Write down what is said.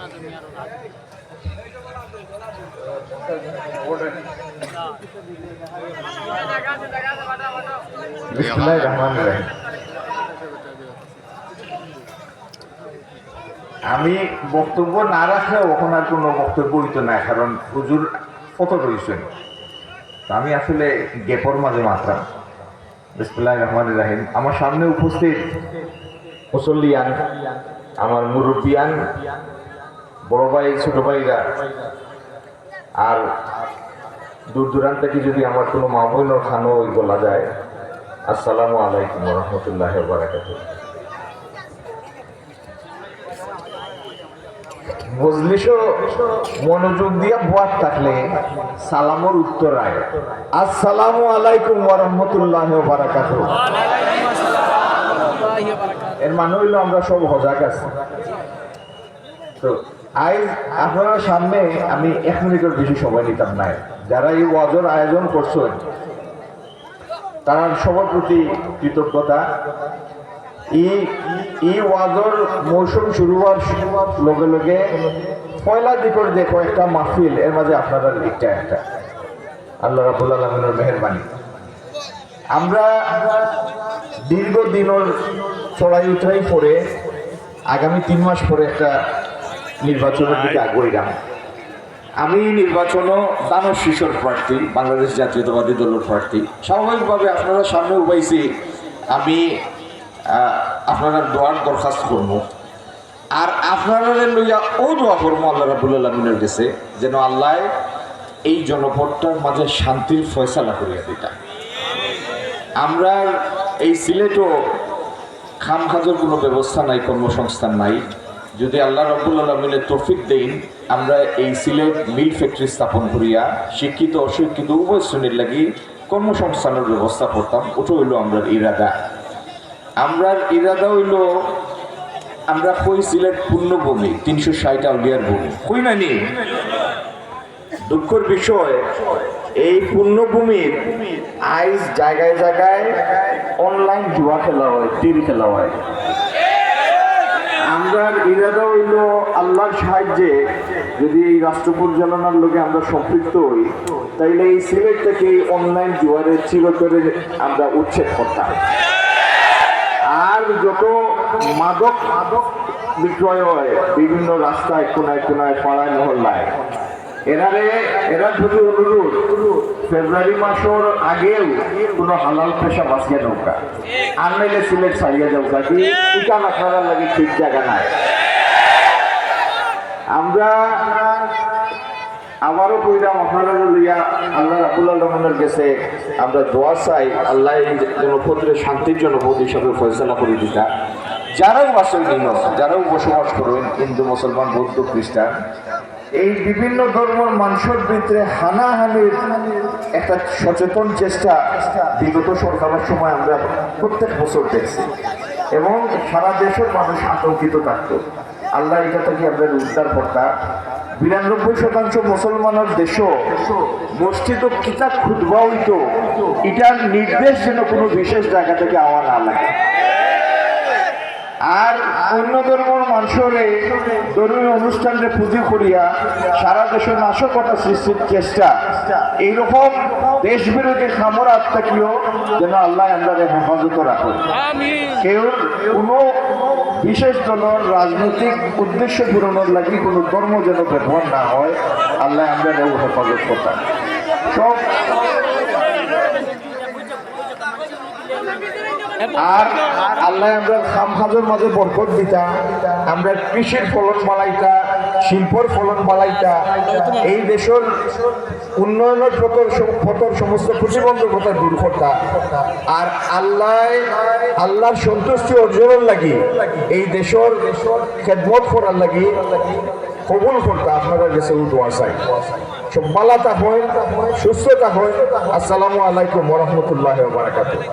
আমি বক্তব্য না রাখলে ওখানে আর কোনো বক্তব্য হইতো না, কারণ হুজুর কত রয়েছেন। আমি আসলে গেপর মাঝে মাত্রা। বিসমিল্লাহির রহমানির রহিম। আমার সামনে উপস্থিত মুসল্লিয়ান, আমার মুরব্বিয়ান, বড় ভাই, ছোট ভাইরা, আর দূর দূরান্ত থেকে যদি আমার কোনো মা বোনের খানো ওই বলা যায়, আসসালামু আলাইকুম ওয়া রাহমাতুল্লাহি ওয়া বারাকাতুহু। মজলিসও মনোযোগ দিয়ে বয়াত থাকলে সালামর উত্তর আয়, আসসালামু আলাইকুম ওয়া রাহমাতুল্লাহি ওয়া বারাকাতুহু। এর মানে হইল আমরা সব সজাগ আছি। তো আজ আপনার সামনে আমি 1 মিনিটের বেশি সময় নিতাম না। যারা এই ওয়াজের আয়োজন করছেন তার সবার প্রতি কৃতজ্ঞতা। এই ওয়াজের মৌসুম শুরু হওয়ার লগে লগে পয়লা দিকের যে কয়েকটা মাহফিল, এর মাঝে আপনারা একটা আল্লাহ রাব্বুল আলামিনের মেহেরবানি। আমরা দীর্ঘদিনের চড়াই উতরাই পরে আগামী 3 মাস পরে একটা নির্বাচনের দিকে আগ্রহীরাম। আমি নির্বাচনও দানব শিশোর প্রার্থী, বাংলাদেশ জাতীয়তাবাদী দলের প্রার্থী। স্বাভাবিকভাবে আপনারা সামনে উপাইছি আমি আপনারা দোয়ার দরখাস্ত করব, আর আপনারা লইয়া ও দোয়া করবো আল্লাহ রাব্বুল আলামিনের কাছে যেন আল্লাহ এই জনপদটার মাঝে শান্তির ফয়সালা করিয়া দিতা। আমরা এই সিলেটও খামখাজের কোনো ব্যবস্থা নাই, কর্মসংস্থান নাই। যদি আল্লাহ রাব্বুল আলামিনের তৌফিক দেন, আমরা এই সিলেট মিল ফ্যাক্টরি স্থাপন করিয়া শিক্ষিত অশিক্ষিত উভয় শ্রেণীর লাগি কর্মসংস্থানের ব্যবস্থা করতাম। ওটা হইল আমরা ইরাদা। আমরার ইরাদা হইল আমরা কই সিলেট পূর্ণভূমি, 360 আউলিয়ার ভূমি কই নানি। দুঃখের বিষয় এই পূর্ণভূমির আইজ জায়গায় জায়গায় অনলাইন জুয়া খেলা হয়, তীর খেলা হয়। আমরা ইরাদা হইল আল্লাহর সাহায্যে যদি এই রাষ্ট্র পরিচালনার লোকে আমরা সম্পৃক্ত হই, তাইলে এই সিলেট থেকে এই অনলাইন জুয়ারের চিরতরে আমরা উচ্ছেদ করতাম। আর যত মাদক বিক্রয় হয় বিভিন্ন রাস্তায় কোনায় কোনায় পাড়ায় মহল্লায়, এরা যদি অনুরোধ ফেব্রুয়ারি মাসের আগেও কোনো হালাল পেশা বাঁচিয়ে নৌকা আর নাইলে সিলেট ছাড়িয়ে যাওকা, কি টিকা আপনারা লাগে ঠিক জায়গা নাই। আমরা আবারও কইলাম আপনারা লইয়া আল্লাহ রাব্বুল আলামিনের কাছে আমরা দোয়া চাই, আল্লাহ এই জনপদের শান্তির জনপদ হিসাবে ফয়সালা করে দিতা। যারাও আসেন দিন, যারাও বসবাস করেন, হিন্দু, মুসলমান, বৌদ্ধ, খ্রিস্টান, এই বিভিন্ন ধর্মের মানুষের ভিতরে হানাহানির একটা সচেতন চেষ্টা বিগত সরকারের সময় আমরা প্রত্যেক বছর দেখছি, এবং সারা দেশের মানুষ আতঙ্কিত থাকত। আল্লাহ এটা থেকে আমরা উদ্ধার করতাম। 92% মুসলমানের দেশও মসজিদ ও কিতাব খুতবা হইতো, এটার নির্দেশ যেন কোনো বিশেষ জায়গা থেকে আওয়া না লাগে। আর অন্য ধর্মের মানুষের ধর্মীয় অনুষ্ঠানে পুঁজি করিয়া সারা দেশে নাশকতা সৃষ্টির চেষ্টা, এইরকম দেশ বিরোধী খামর আত্মাকেও যেন আল্লাহ আমাদের হেফাজত রাখুন। কেউ কোনো বিশেষ দলের রাজনৈতিক উদ্দেশ্য পূরণের লাগি কোনো ধর্ম যেন ব্যবহার না হয়, আল্লাহ আমরা হেফাজত করতাম। সব আর আল্লাহ আমরা খামখাজের মাঝে বরকত দিতা, আমরা কৃষির ফলন বাড়াইতা, শিল্পর ফলন বাড়াইতা, এই দেশের উন্নয়নের পথর সমস্ত প্রতিবন্ধকতা দূর করতা, আর আল্লাহর সন্তুষ্টি অর্জনের লাগি এই দেশের খেদমত করার লাগি কবুল করতা। আপনারা কাছে দোয়া চাই, সব ভালো হয়, সুস্থ হয়। আসসালামু আলাইকুম ওয়া রাহমাতুল্লাহি ওয়া বারাকাতুহু।